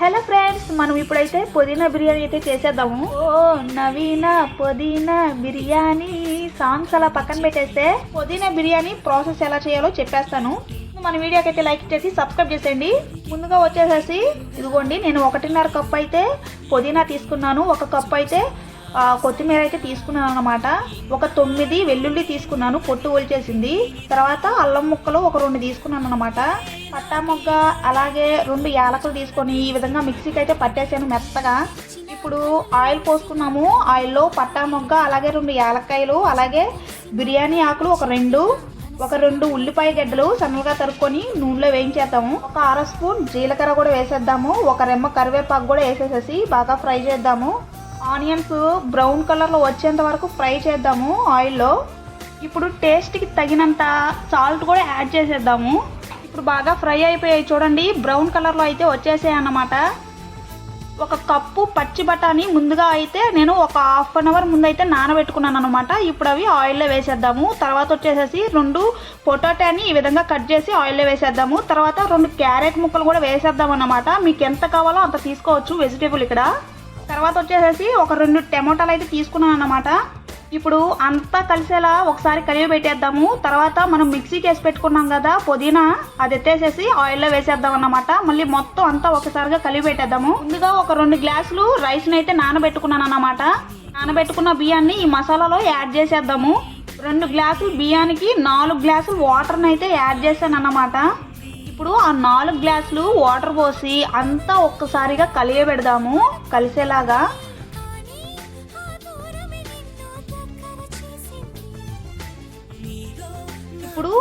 Hello friends, మనం ఇప్పుడైతే పుదీనా బిర్యానీ అయితే చేసేద్దాము. ఓ నవీన పుదీనా బిర్యానీ సాంగ్స్ అలా పక్కన పెట్టేస్తే పుదీనా బిర్యానీ ప్రాసెస్ ఎలా చేయాలో చెప్పేస్తాను. మన వీడియోకి అయితే లైక్ చేసి సబ్స్క్రైబ్ చేసేయండి. ముందుగా వచ్చేసేసి ఇదిగోండి, నేను 1.5 కప్పు అయితే పుదీనా తీసుకున్నాను. 1 కప్పు అయితే కొత్తిమీర అయితే తీసుకున్నాను అనమాట. ఒక 9 వెల్లుల్లి తీసుకున్నాను, పొట్టు ఒలిచేసింది. తర్వాత అల్లం ముక్కలు ఒక 2 తీసుకున్నాను అనమాట. పట్టా మొగ్గ అలాగే 2 యాలకులు తీసుకొని ఈ విధంగా మిక్సీకి అయితే పట్టేసాను మెత్తగా. ఇప్పుడు ఆయిల్ పోసుకున్నాము. ఆయిల్లో పట్టా మొగ్గ అలాగే 2 యాలక్కాయలు అలాగే బిర్యానీ ఆకులు ఒక 2 ఉల్లిపాయ గడ్డలు సన్నగా తరుక్కొని నూనెలో వేయించేద్దాము. ఒక 1/2 స్పూన్ జీలకర్ర కూడా వేసేద్దాము. ఒక రెమ్మ కరివేపాకు కూడా వేసేసేసి బాగా ఫ్రై చేద్దాము. ఆనియన్స్ బ్రౌన్ కలర్లో వచ్చేంత వరకు ఫ్రై చేద్దాము ఆయిల్లో. ఇప్పుడు టేస్ట్కి తగినంత సాల్ట్ కూడా యాడ్ చేసేద్దాము. ఇప్పుడు బాగా ఫ్రై అయిపోయాయి చూడండి, బ్రౌన్ కలర్లో అయితే వచ్చేసాయి అన్నమాట. 1 కప్పు పచ్చి బఠానీ ముందుగా అయితే నేను ఒక 1/2 అవర్ ముందు అయితే నానబెట్టుకున్నాను అనమాట. ఇప్పుడు అవి ఆయిల్లో వేసేద్దాము. తర్వాత వచ్చేసేసి 2 పొటాటోని ఈ విధంగా కట్ చేసి ఆయిల్లో వేసేద్దాము. తర్వాత 2 క్యారెట్ ముక్కలు కూడా వేసేద్దాం అన్నమాట. మీకు ఎంత కావాలో అంత తీసుకోవచ్చు వెజిటేబుల్ ఇక్కడ. తర్వాత వచ్చేసేసి ఒక 2 టమోటాలు అయితే తీసుకున్నాను అన్నమాట. ఇప్పుడు అంతా కలిసేలా ఒకసారి కలిపి పెట్టేద్దాము. తర్వాత మనం మిక్సీకి వేసి పెట్టుకున్నాం కదా పుదీనా, అది ఎత్తేసేసి ఆయిల్లో వేసేద్దాం అన్నమాట. మళ్ళీ మొత్తం అంతా ఒకసారిగా కలిపి పెట్టేద్దాము. ముందుగా ఒక 2 గ్లాసులు రైస్ని అయితే నానబెట్టుకున్నాను అన్నమాట. నానబెట్టుకున్న బియ్యాన్ని ఈ మసాలాలో యాడ్ చేసేద్దాము. 2 గ్లాసులు బియ్యానికి 4 గ్లాసులు వాటర్ని అయితే యాడ్ చేశాను అన్నమాట. ఇప్పుడు ఆ 4 గ్లాసులు వాటర్ పోసి అంతా ఒక్కసారిగా కలియబెడదాము కలిసేలాగా. ఇప్పుడు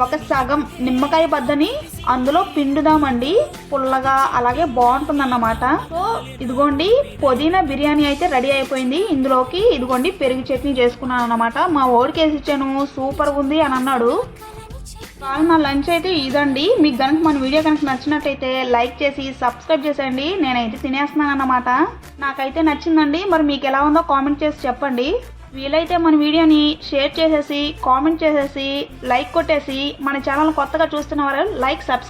ఒక సగం నిమ్మకాయ బద్దని అందులో పిండుదామండి. పుల్లగా అలాగే బాగుంటుందన్నమాట. సో ఇదిగోండి, పుదీనా బిర్యానీ అయితే రెడీ అయిపోయింది. ఇందులోకి ఇదిగోండి పెరుగు చట్నీ చేసుకున్నాను అనమాట. మా ఓడికి వేసి ఇచ్చాను, సూపర్గా ఉంది అని అన్నాడు. నా లంచ్ అయితే ఇదండి. మీకు కనుక మన వీడియో కనుక నచ్చినట్టయితే లైక్ చేసి సబ్స్క్రైబ్ చేసేయండి. నేనైతే తినేస్తున్నాను అన్నమాట. నాకైతే నచ్చిందండి. మరి మీకు ఎలా ఉందో కామెంట్ చేసి చెప్పండి. వీలైతే మన వీడియోని షేర్ చేసేసి కామెంట్ చేసేసి లైక్ కొట్టేసి మన ఛానల్ కొత్తగా చూస్తున్న వారు లైక్ సబ్స్క్రైబ్